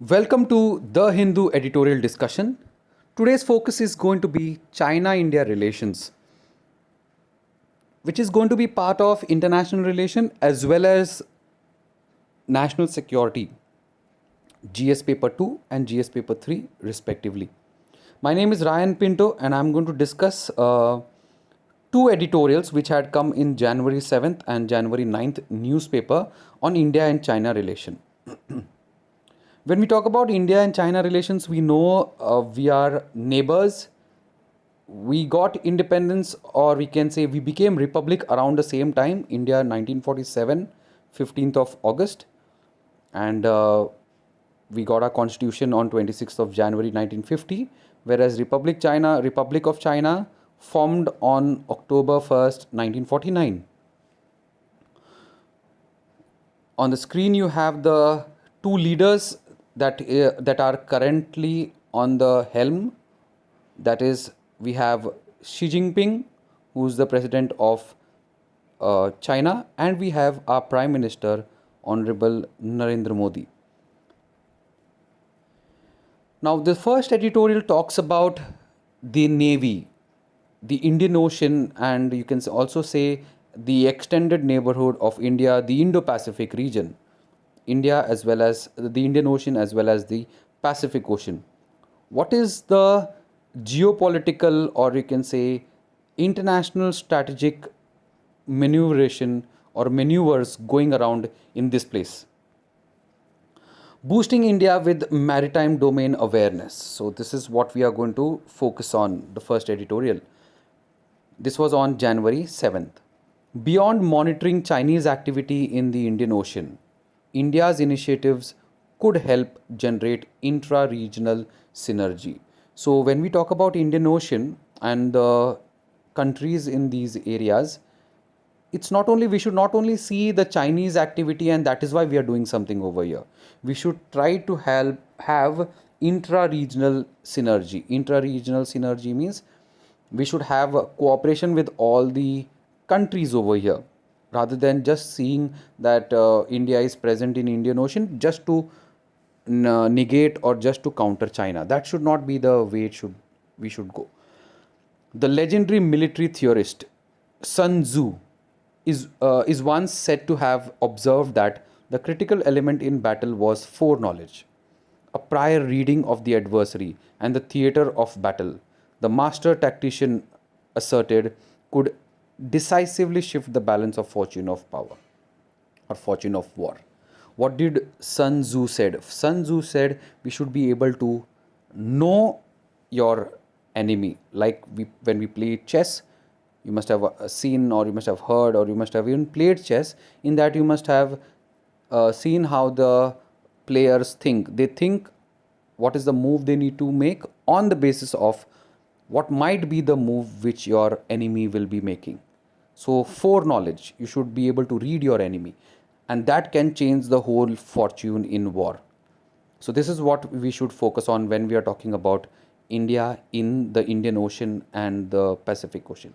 Welcome to The Hindu editorial discussion. Today's focus is going to be China India relations, which is going to be part of international relation as well as national security, GS paper 2 and GS paper 3 respectively. My name is Ryan Pinto and I'm going to discuss two editorials which had come in January 7th and January 9th newspaper on India and China relation. When we talk about India and China relations, we know we are neighbors. We got independence, or we can say we became republic around the same time. India 1947, 15th of August, and we got our constitution on 26th of January 1950. Whereas Republic of China formed on October 1st, 1949. On the screen, you have the two leaders that are currently on the helm. That is, we have Xi Jinping, who is the president of China, and we have our Prime Minister, Honorable Narendra Modi. Now, the first editorial talks about the Navy, the Indian Ocean, and you can also say the extended neighborhood of India, the Indo-Pacific region, India as well as the Indian Ocean as well as the Pacific Ocean. What is the geopolitical, or you can say international strategic maneuveration or maneuvers going around in this place? Boosting India with maritime domain awareness. So this is what we are going to focus on, the first editorial. This was on January 7th. Beyond monitoring Chinese activity in the Indian Ocean, India's initiatives could help generate intra-regional synergy. So when we talk about Indian Ocean and the countries in these areas, we should not only see the Chinese activity and that is why we are doing something over here. We should try to have intra-regional synergy. Intra-regional synergy means we should have cooperation with all the countries over here, rather than just seeing that India is present in Indian Ocean just to negate or just to counter China. That should not be the way we should go. The legendary military theorist Sun Tzu is once said to have observed that the critical element in battle was foreknowledge, a prior reading of the adversary and the theatre of battle. The master tactician asserted could decisively shift the balance of fortune of power or fortune of war. What did Sun Tzu said? Sun Tzu said we should be able to know your enemy. When we play chess, you must have seen, or you must have heard, or you must have even played chess. In that, you must have seen how the players think. They think what is the move they need to make on the basis of what might be the move which your enemy will be making. So foreknowledge, you should be able to read your enemy, and that can change the whole fortune in war. So this is what we should focus on when we are talking about India in the Indian Ocean and the Pacific Ocean.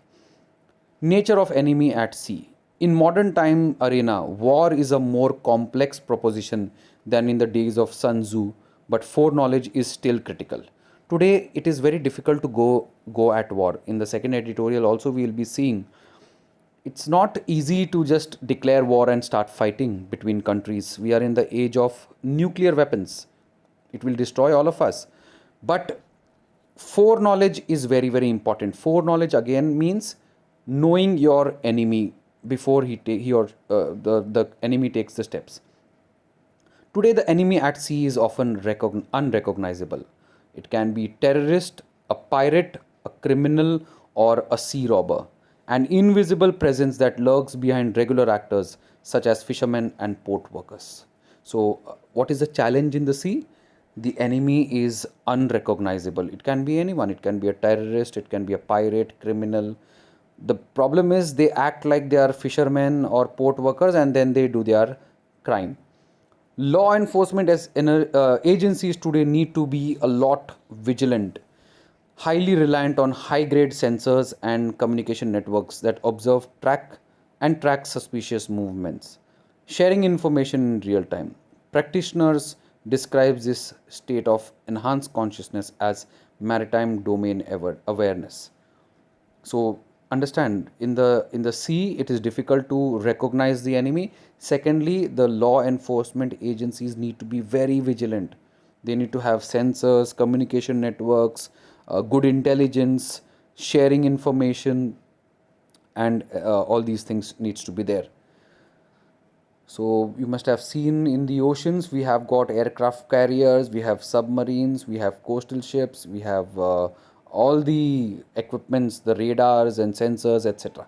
Nature of enemy at sea. In modern time arena, war is a more complex proposition than in the days of Sun Tzu, but foreknowledge is still critical. Today, it is very difficult to go at war. In the second editorial also, we will be seeing it's not easy to just declare war and start fighting between countries. We are in the age of nuclear weapons. It will destroy all of us. But foreknowledge is very, very important. Foreknowledge again means knowing your enemy before the enemy takes the steps. Today, the enemy at sea is often unrecognizable. It can be terrorist, a pirate, a criminal, or a sea robber. An invisible presence that lurks behind regular actors such as fishermen and port workers. So, what is the challenge in the sea? The enemy is unrecognizable. It can be anyone. It can be a terrorist, it can be a pirate, criminal. The problem is they act like they are fishermen or port workers and then they do their crime. Law enforcement agencies today need to be a lot vigilant, highly reliant on high grade sensors and communication networks that observe, track suspicious movements, sharing information in real time. Practitioners describes this state of enhanced consciousness as maritime domain awareness. So understand, in the sea it is difficult to recognize the enemy. Secondly, the law enforcement agencies need to be very vigilant. They need to have sensors, communication networks, good intelligence, sharing information, and all these things needs to be there. So you must have seen in the oceans, we have got aircraft carriers, we have submarines, we have coastal ships, we have all the equipments, the radars and sensors, etc.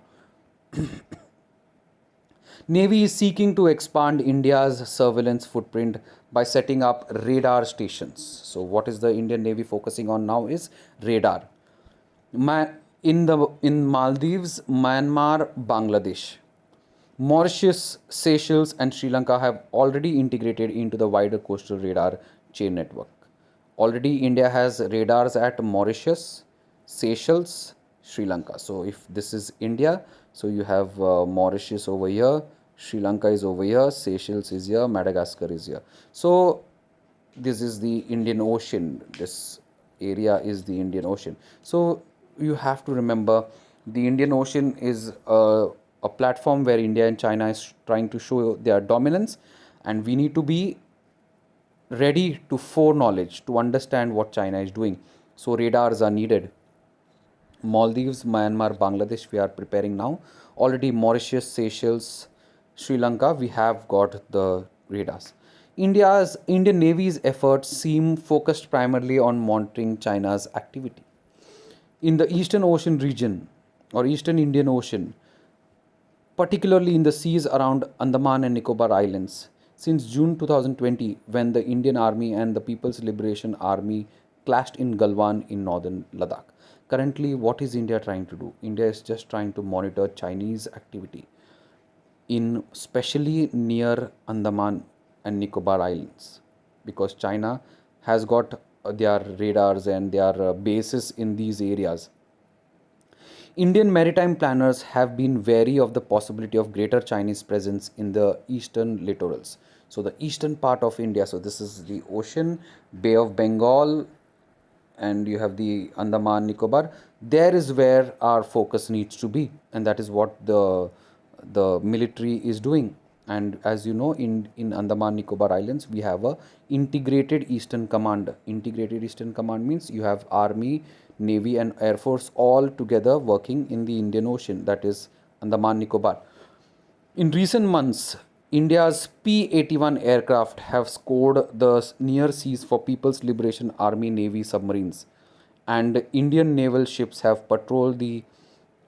Navy is seeking to expand India's surveillance footprint by setting up radar stations. So what is the Indian Navy focusing on now is radar. In Maldives, Myanmar, Bangladesh, Mauritius, Seychelles, and Sri Lanka have already integrated into the wider coastal radar chain network. Already, India has radars at Mauritius, Seychelles, Sri Lanka. So, if this is India, so you have Mauritius over here, Sri Lanka is over here, Seychelles is here, Madagascar is here. So, this is the Indian Ocean. This area is the Indian Ocean. So, you have to remember the Indian Ocean is a platform where India and China is trying to show their dominance, and we need to be ready to foreknowledge to understand what China is doing. So radars are needed. Maldives, Myanmar, Bangladesh, we are preparing now. Already Mauritius, Seychelles, Sri Lanka, we have got the radars. Indian Navy's efforts seem focused primarily on monitoring China's activity. In the Eastern Ocean region or Eastern Indian Ocean, particularly in the seas around Andaman and Nicobar Islands, since June 2020, when the Indian Army and the People's Liberation Army clashed in Galwan in northern Ladakh. Currently, what is India trying to do? India is just trying to monitor Chinese activity in especially near Andaman and Nicobar Islands, because China has got their radars and their bases in these areas. Indian maritime planners have been wary of the possibility of greater Chinese presence in the eastern littorals. So, the eastern part of India, so this is the ocean, Bay of Bengal, and you have the Andaman Nicobar. There is where our focus needs to be, and that is what the military is doing. And as you know, in Andaman Nicobar Islands, we have a integrated Eastern Command. Integrated Eastern Command means you have Army, Navy, and Air Force all together working in the Indian Ocean, that is Andaman Nicobar. In recent months, India's P-81 aircraft have scored the near seas for People's Liberation Army Navy submarines, and Indian naval ships have patrolled the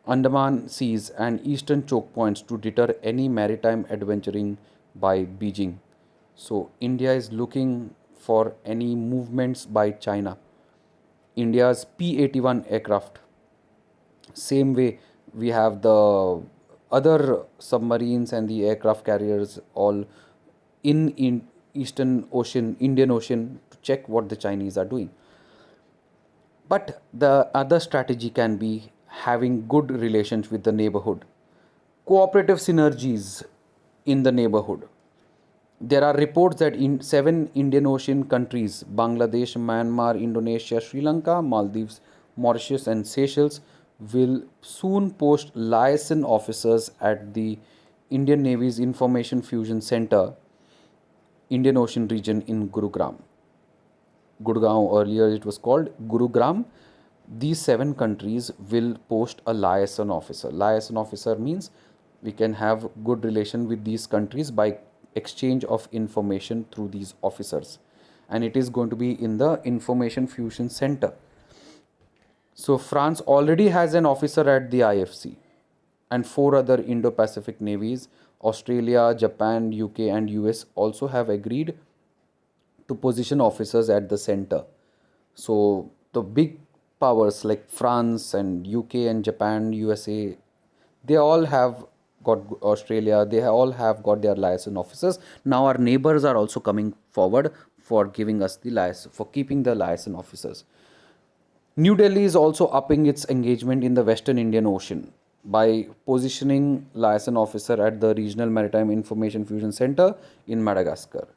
Andaman Seas and eastern choke points to deter any maritime adventuring by Beijing. So, India is looking for any movements by China. India's P-81 aircraft. Same way, we have the other submarines and the aircraft carriers all in Eastern Ocean, Indian Ocean, to check what the Chinese are doing. But the other strategy can be having good relations with the neighborhood, cooperative synergies in the neighborhood. There are reports that in 7 Indian Ocean countries, Bangladesh, Myanmar, Indonesia, Sri Lanka, Maldives, Mauritius, and Seychelles, will soon post liaison officers at the Indian Navy's Information Fusion Center, Indian Ocean region in Gurugram. Gurgaon, earlier it was called Gurugram. These 7 countries will post a liaison officer. Liaison officer means we can have good relation with these countries by exchange of information through these officers, and it is going to be in the Information Fusion Center. So France already has an officer at the IFC, and 4 other Indo-Pacific navies, Australia, Japan, UK, and US, also have agreed to position officers at the center. So the big powers like France and UK and Japan, USA, they all have got Australia, they all have got their liaison officers. Now our neighbors are also coming forward for giving us the liaison, for keeping the liaison officers. New Delhi is also upping its engagement in the Western Indian Ocean by positioning liaison officer at the Regional Maritime Information Fusion Center in Madagascar.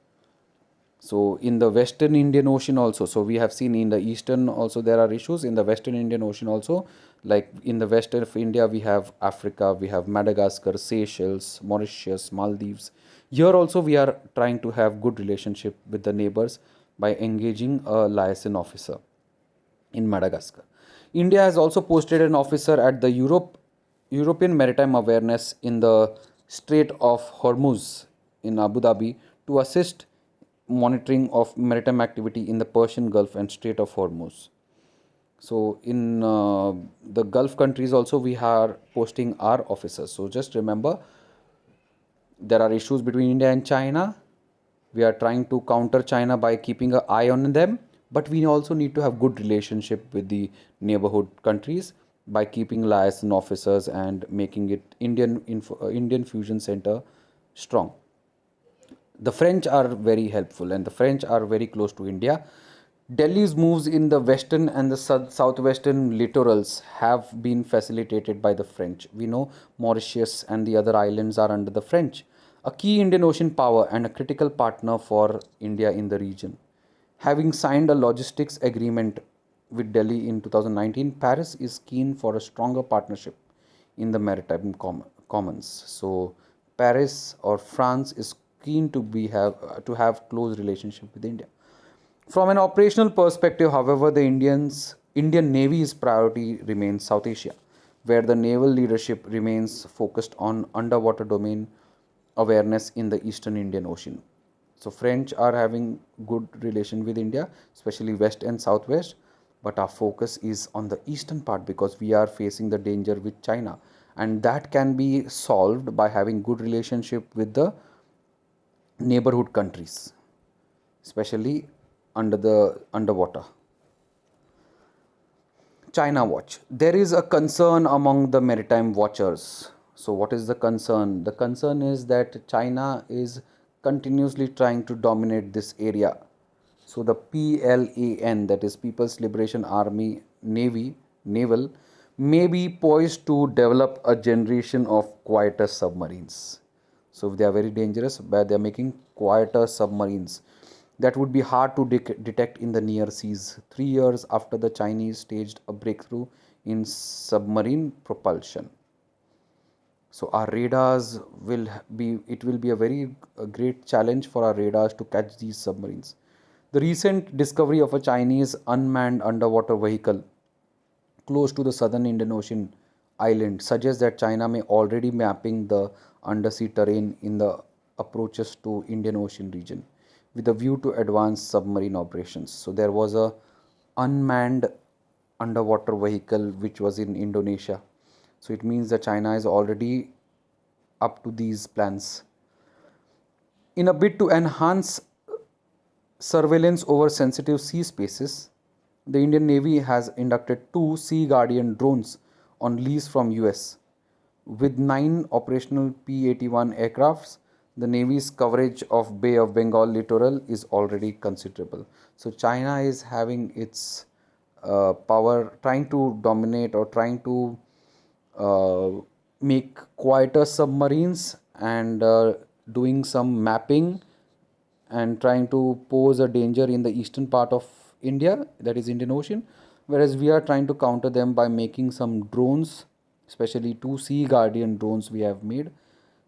So in the Western Indian Ocean also, so we have seen in the Eastern also there are issues, in the Western Indian Ocean also, like in the western of India we have Africa, we have Madagascar, Seychelles, Mauritius, Maldives. Here also we are trying to have good relationship with the neighbors by engaging a liaison officer in Madagascar. India has also posted an officer at the European Maritime Awareness in the Strait of Hormuz in Abu Dhabi to assist monitoring of maritime activity in the Persian Gulf and Strait of Hormuz. So in the Gulf countries also we are posting our officers. So just remember, there are issues between India and China. We are trying to counter China by keeping an eye on them, but we also need to have good relationship with the neighborhood countries by keeping liaison officers and making it Indian Fusion Center strong. The French are very helpful and the French are very close to India. Delhi's moves in the western and the southwestern littorals have been facilitated by the French. We know Mauritius and the other islands are under the French, a key Indian Ocean power and a critical partner for India in the region. Having signed a logistics agreement with Delhi in 2019, Paris is keen for a stronger partnership in the maritime commons. So Paris or France is keen to have close relationship with India. From an operational perspective, however, the Indian Navy's priority remains South Asia, where the naval leadership remains focused on underwater domain awareness in the Eastern Indian Ocean. So French are having good relation with India, especially west and southwest, but our focus is on the eastern part because we are facing the danger with China, and that can be solved by having good relationship with the neighborhood countries, especially under the underwater. China watch. There is a concern among the maritime watchers. So, what is the concern? The concern is that China is continuously trying to dominate this area. So, the PLAN, that is People's Liberation Army Naval, may be poised to develop a generation of quieter submarines. So, they are very dangerous, but they are making quieter submarines that would be hard to detect in the near seas 3 years after the Chinese staged a breakthrough in submarine propulsion. So our radars it will be a great challenge for our radars to catch these submarines. The recent discovery of a Chinese unmanned underwater vehicle close to the southern Indian Ocean island suggests that China may already mapping the undersea terrain in the approaches to Indian Ocean region with a view to advanced submarine operations. So there was a unmanned underwater vehicle which was in Indonesia. So it means that China is already up to these plans. In a bid to enhance surveillance over sensitive sea spaces, the Indian Navy has inducted two Sea Guardian drones on lease from US. With 9 operational P-81 aircrafts, the Navy's coverage of Bay of Bengal littoral is already considerable. So China is having its power, trying to dominate or trying to uh, make quieter submarines and doing some mapping and trying to pose a danger in the eastern part of India, that is Indian Ocean, whereas we are trying to counter them by making some drones, especially two Sea Guardian drones we have made.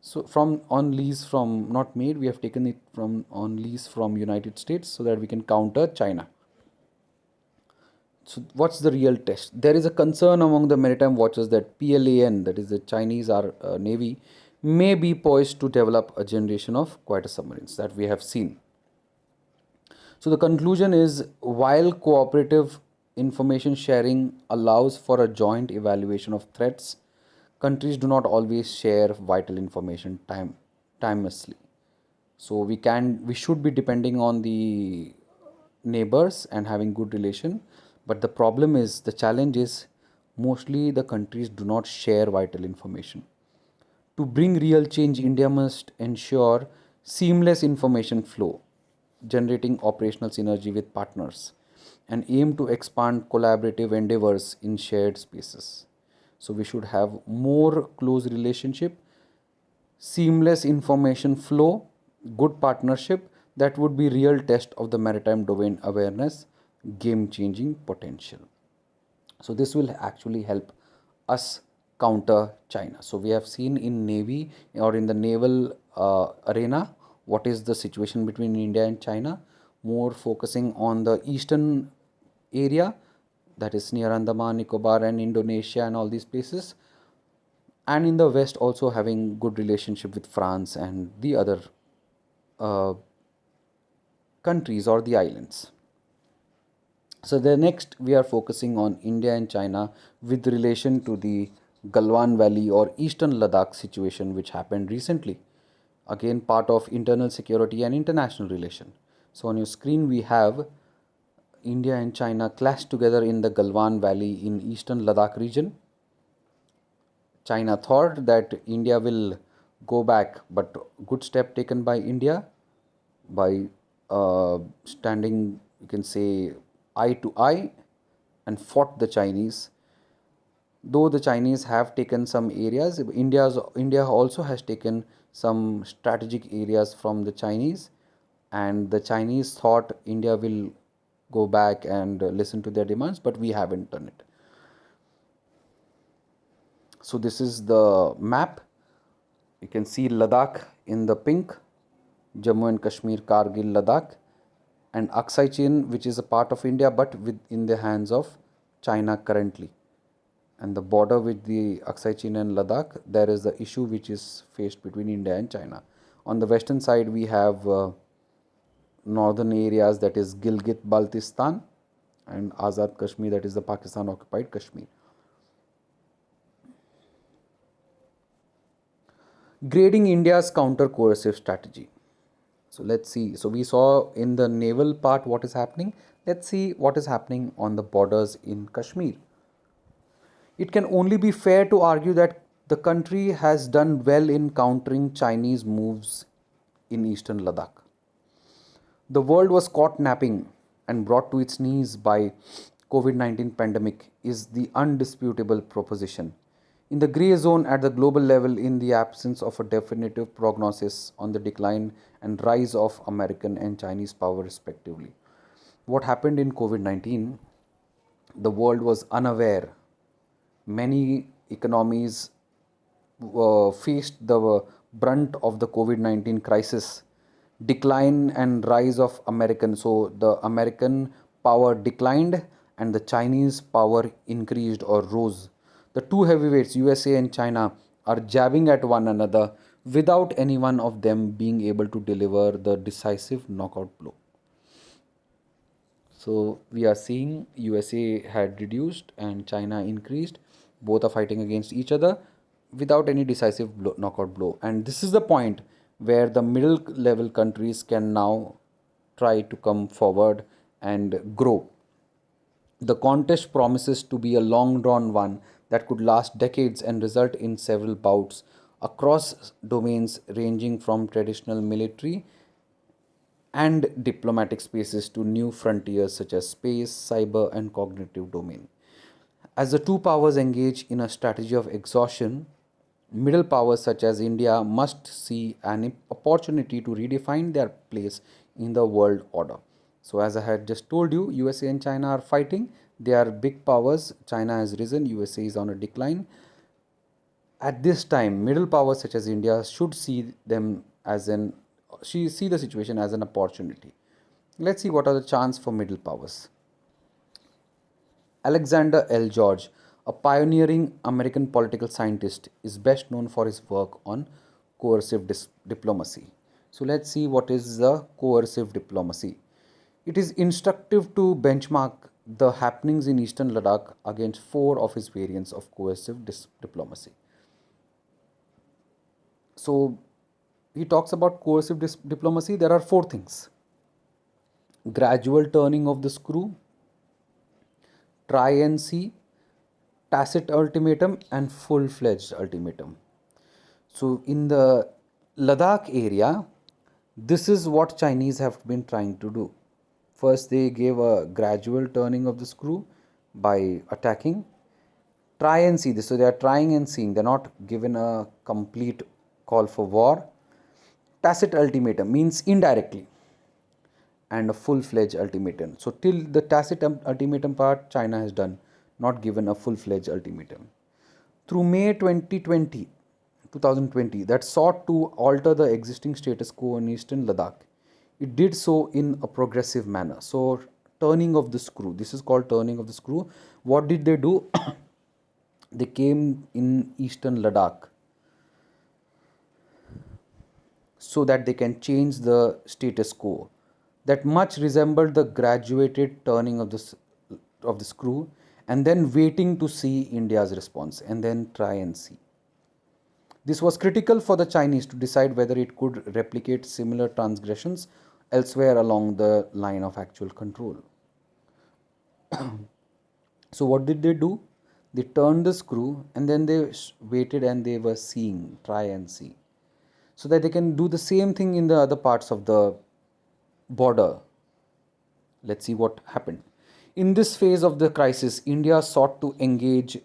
So from on lease from not made, we have taken it from on lease from United States so that we can counter China. So what's the real test? There is a concern among the maritime watchers that PLAN, that is the Chinese Navy, may be poised to develop a generation of quieter submarines that we have seen. So the conclusion is while cooperative information sharing allows for a joint evaluation of threats, countries do not always share vital information timelessly. So we should be depending on the neighbors and having good relation. But the problem is the challenge is mostly the countries do not share vital information. To bring real change, India must ensure seamless information flow, generating operational synergy with partners, and aim to expand collaborative endeavors in shared spaces. So we should have more close relationship, seamless information flow, good partnership. that would be real test of the maritime domain awareness, game changing potential. So this will actually help us counter China. So we have seen in Navy or in the naval arena what is the situation between India and China, more focusing on the eastern area, that is near Andaman, Nicobar and Indonesia and all these places, and in the west also having good relationship with France and the other uh, countries or the islands. So the next we are focusing on India and China with relation to the Galwan Valley or Eastern Ladakh situation which happened recently. Again part of internal security and international relation. So on your screen we have India and China clashed together in the Galwan Valley in Eastern Ladakh region. China thought that India will go back, but good step taken by India by standing, you can say, eye to eye and fought the Chinese. Though the Chinese have taken some areas, India also has taken some strategic areas from the Chinese, and the Chinese thought India will go back and listen to their demands, but we haven't done it. So this is the map. You can see Ladakh in the pink, Jammu and Kashmir, Kargil, Ladakh, and Aksai Chin, which is a part of India but in the hands of China currently. And the border with the Aksai Chin and Ladakh, there is the issue which is faced between India and China. On the western side, we have northern areas, that is Gilgit Baltistan, and Azad Kashmir, that is the Pakistan occupied Kashmir. Grading India's counter coercive strategy. So let's see. So we saw in the naval part what is happening. Let's see what is happening on the borders in Kashmir. It can only be fair to argue that the country has done well in countering Chinese moves in eastern Ladakh. The world was caught napping and brought to its knees by COVID-19 pandemic is the undisputable proposition. In the grey zone at the global level, in the absence of a definitive prognosis on the decline and rise of American and Chinese power respectively. What happened in COVID-19? The world was unaware. Many economies faced the brunt of the COVID-19 crisis, decline and rise of American. So the American power declined and the Chinese power increased or rose. The two heavyweights, USA and China, are jabbing at one another without any one of them being able to deliver the decisive knockout blow. So we are seeing USA had reduced and China increased. Both are fighting against each other without any decisive knockout blow. And this is the point where the middle level countries can now try to come forward and grow. The contest promises to be a long drawn one that could last decades and result in several bouts across domains ranging from traditional military and diplomatic spaces to new frontiers such as space, cyber, and cognitive domain. As the two powers engage in a strategy of exhaustion, middle powers such as India must see an opportunity to redefine their place in the world order. So, as I had just told you, USA and China are fighting. They are big powers. China has risen, USA is on a decline. At this time, middle powers such as India should see them as an see the situation as an opportunity. Let's see what are the chances for middle powers. Alexander L. George, a pioneering American political scientist, is best known for his work on coercive diplomacy. So let's see what is the coercive diplomacy. It is instructive to benchmark the happenings in eastern Ladakh against four of his variants of coercive diplomacy. So he talks about coercive diplomacy. There are four things: gradual turning of the screw, try and see, tacit ultimatum, and full fledged ultimatum. So, in the Ladakh area, this is what Chinese have been trying to do. First, they gave a gradual turning of the screw by attacking. Try and see this. So, they are trying and seeing. They are not given a complete call for war. Tacit ultimatum means indirectly. and a full-fledged ultimatum. So till the tacit ultimatum part, China has done, not given a full-fledged ultimatum. Through May 2020, that sought to alter the existing status quo in eastern Ladakh. It did so in a progressive manner. So turning of the screw. This is called turning of the screw. What did they do? They came in eastern Ladakh so that they can change the status quo that much resembled the graduated turning of the screw, and then waiting to see India's response and then try and see. This was critical for the Chinese to decide whether it could replicate similar transgressions elsewhere along the line of actual control. So what did they do? They turned the screw and then they waited and they were seeing, try and see, so that they can do the same thing in the other parts of the border. Let's see what happened. In this phase of the crisis, India sought to engage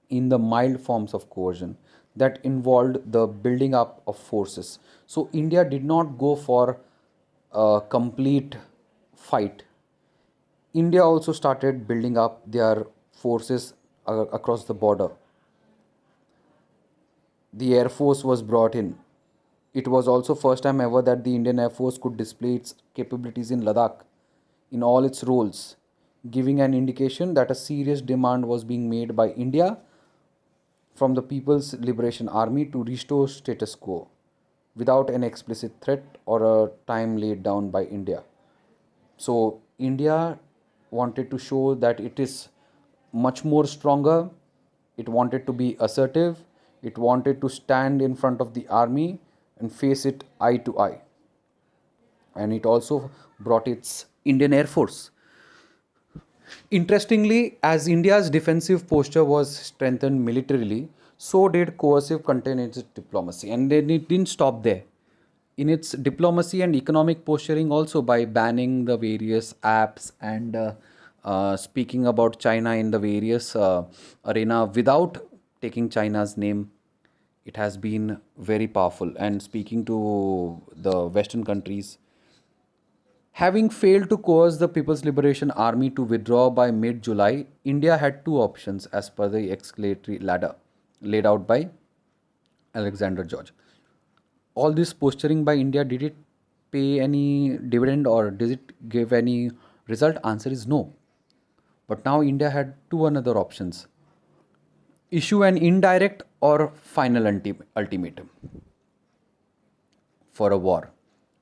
in the mild forms of coercion that involved the building up of forces. So India did not go for a complete fight. India also started building up their forces across the border. The Air Force was brought in. It was also first time ever that the Indian Air Force could display its capabilities in Ladakh in all its roles, giving an indication that a serious demand was being made by India from the People's Liberation Army to restore status quo without an explicit threat or a time laid down by India. So India wanted to show that it is much more stronger. It wanted to be assertive. It wanted to stand in front of the army and face it eye to eye. And it also brought its Indian Air Force. Interestingly, as India's defensive posture was strengthened militarily, so did coercive contain its diplomacy. And then it didn't stop there. In its diplomacy and economic posturing, also by banning the various apps and speaking about China in the various arena without taking China's name, it has been very powerful. And speaking to the Western countries, having failed to coerce the People's Liberation Army to withdraw by mid July, India had two options as per the escalatory ladder laid out by Alexander George. All this posturing by India, did it pay any dividend or does it give any result? Answer is no. But now India had two another options: issue an indirect or final ultimatum for a war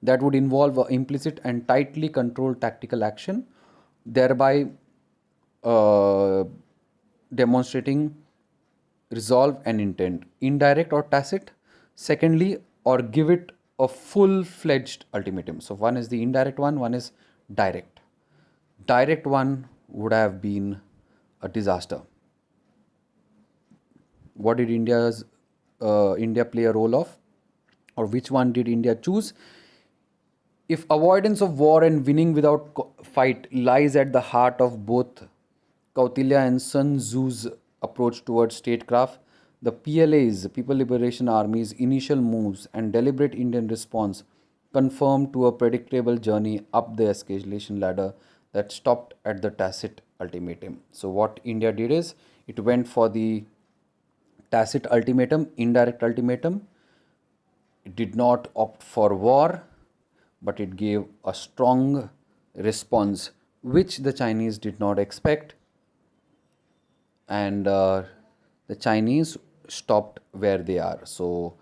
that would involve implicit and tightly controlled tactical action, thereby uh, demonstrating resolve and intent, indirect or tacit. Secondly, or give it a full fledged ultimatum. So, one is the indirect one is direct. Direct one would have been a disaster. What did India play a role of, or which one did India choose? If avoidance of war and winning without fight lies at the heart of both Kautilya and Sun Tzu's approach towards statecraft, the PLA's, People Liberation Army's initial moves and deliberate Indian response confirmed to a predictable journey up the escalation ladder that stopped at the tacit ultimatum. So, what India did is it went for the tacit ultimatum, indirect ultimatum. It did not opt for war, but it gave a strong response, which the Chinese did not expect. And the Chinese stopped where they are. So,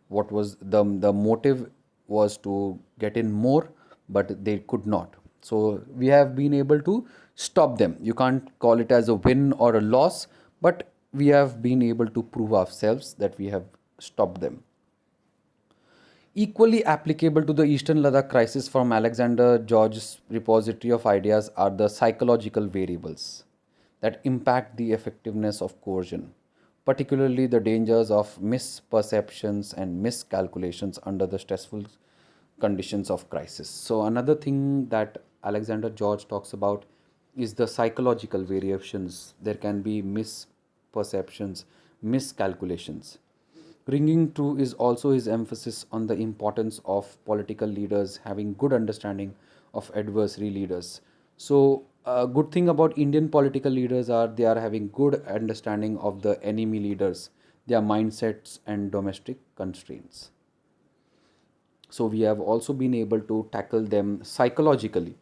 what was the motive was to get in more, but they could not. So, we have been able to stop them. You can't call it as a win or a loss, but we have been able to prove ourselves that we have stopped them. Equally applicable to the Eastern Ladakh crisis from Alexander George's repository of ideas are the psychological variables that impact the effectiveness of coercion, particularly the dangers of misperceptions and miscalculations under the stressful conditions of crisis. So, another thing that Alexander George talks about is the psychological variations. There can be misperceptions, miscalculations. Ringing true is also his emphasis on the importance of political leaders having good understanding of adversary leaders. So, a good thing about Indian political leaders are they are having good understanding of the enemy leaders, their mindsets and domestic constraints. So, we have also been able to tackle them psychologically,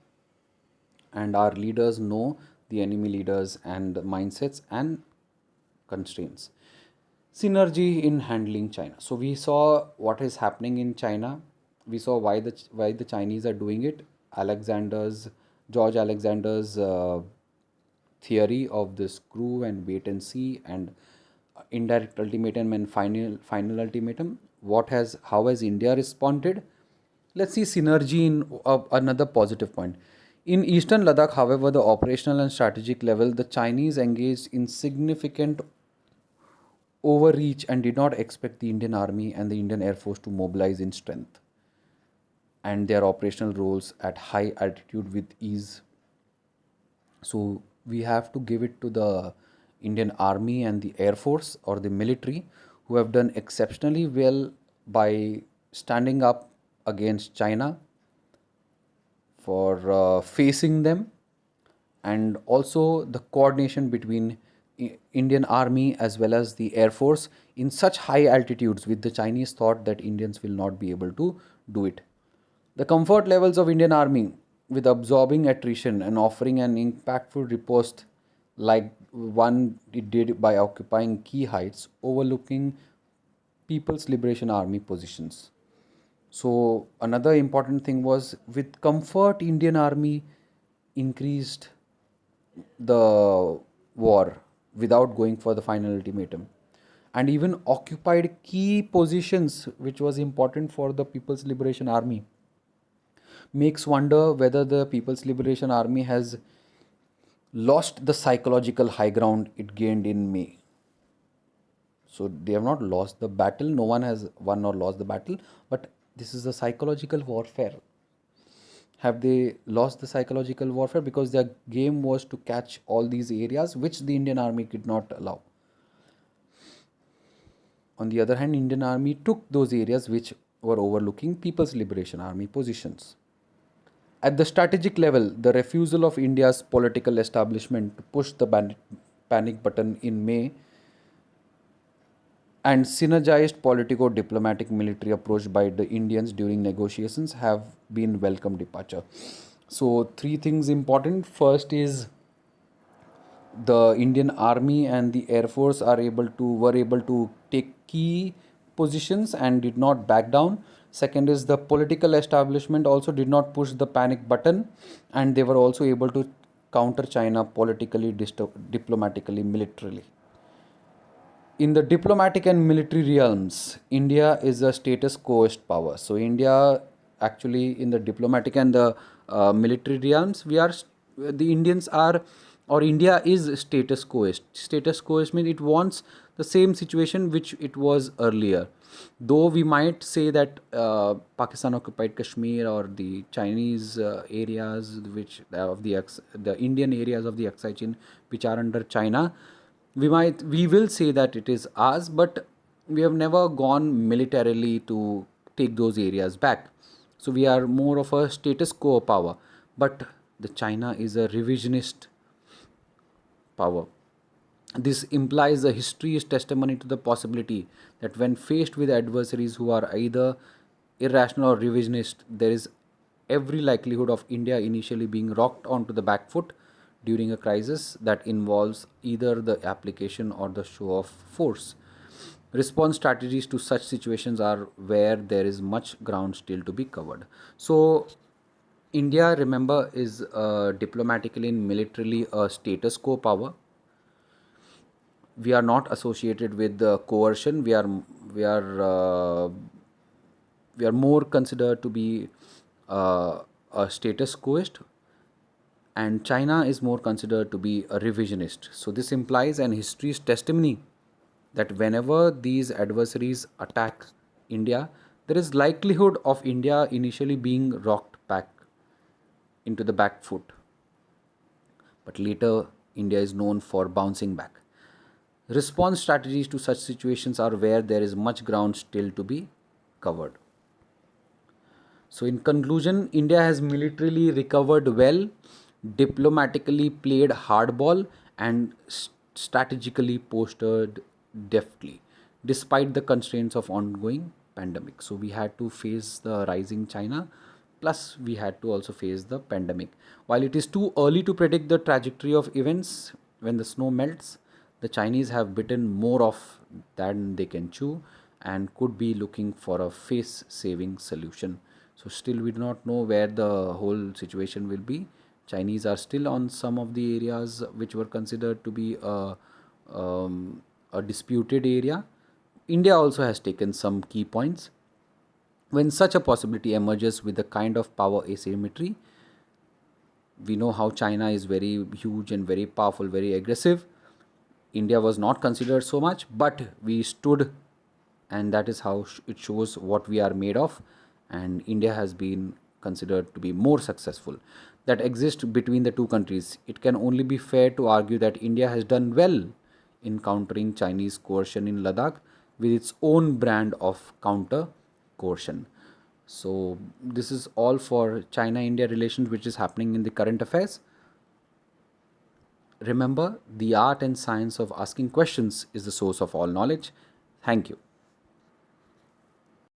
and our leaders know the enemy leaders and mindsets and constraints. Synergy in handling China. So we saw what is happening in China. We saw why the Chinese are doing it. Alexander's George Alexander's theory of the screw and wait and see and indirect ultimatum and final ultimatum. What has how has India responded? Let's see synergy in another positive point. In eastern Ladakh, however, the operational and strategic level, the Chinese engaged in significant overreach and did not expect the Indian Army and the Indian Air Force to mobilize in strength and their operational roles at high altitude with ease. So we have to give it to the Indian Army and the Air Force or the military who have done exceptionally well by standing up against China for facing them, and also the coordination between Indian Army as well as the Air Force in such high altitudes with the Chinese thought that Indians will not be able to do it. The comfort levels of Indian Army with absorbing attrition and offering an impactful riposte like one it did by occupying key heights overlooking People's Liberation Army positions. So another important thing was with comfort Indian Army increased the war without going for the final ultimatum and even occupied key positions which was important for the People's Liberation Army. Makes wonder whether the People's Liberation Army has lost the psychological high ground it gained in May. So they have not lost the battle, no one has won or lost the battle, but this is a psychological warfare. Have they lost the psychological warfare because their game was to catch all these areas which the Indian Army could not allow? On the other hand, Indian Army took those areas which were overlooking People's Liberation Army positions. At the strategic level, the refusal of India's political establishment to push the panic button in May and synergized politico diplomatic military approach by the Indians during negotiations have been welcome departure. So, three things important. First is the Indian Army and the Air Force were able to take key positions and did not back down. Second is the political establishment also did not push the panic button, and they were also able to counter China politically, diplomatically, militarily. In the diplomatic and military realms, India is a status quoist power. So, India actually in the diplomatic and the military realms, the Indians are or India is status quoist. Status quoist means it wants the same situation which it was earlier. Though we might say that Pakistan occupied Kashmir or the Chinese areas which of the Indian areas of the Aksai Chin which are under China, we will say that it is ours, but we have never gone militarily to take those areas back. So we are more of a status quo power, but the China is a revisionist power. This implies the history is testimony to the possibility that when faced with adversaries who are either irrational or revisionist, there is every likelihood of India initially being rocked onto the back foot during a crisis that involves either the application or the show of force. Response strategies to such situations are where there is much ground still to be covered. So, India, remember, is diplomatically and militarily a status quo power. We are not associated with coercion. We are we are more considered to be a status quoist, and China is more considered to be a revisionist. So this implies an history's testimony that whenever these adversaries attack India, there is likelihood of India initially being rocked back into the back foot, but later India is known for bouncing back. Response strategies to such situations are where there is much ground still to be covered. So, in conclusion, India has militarily recovered well, diplomatically played hardball, and strategically posted deftly, despite the constraints of ongoing pandemic. So, we had to face the rising China, plus we had to also face the pandemic. While it is too early to predict the trajectory of events when the snow melts, the Chinese have bitten more off than they can chew and could be looking for a face saving solution. So, still, we do not know where the whole situation will be. Chinese are still on some of the areas which were considered to be a disputed area. India also has taken some key points. When such a possibility emerges with the kind of power asymmetry, we know how China is very huge and very powerful, very aggressive. India was not considered so much, but we stood, and that is how it shows what we are made of. And India has been considered to be more successful. That exists between the two countries. It can only be fair to argue that India has done well in countering Chinese coercion in Ladakh with its own brand of counter coercion. So, this is all for China India relations, which is happening in the current affairs. Remember, the art and science of asking questions is the source of all knowledge. Thank you.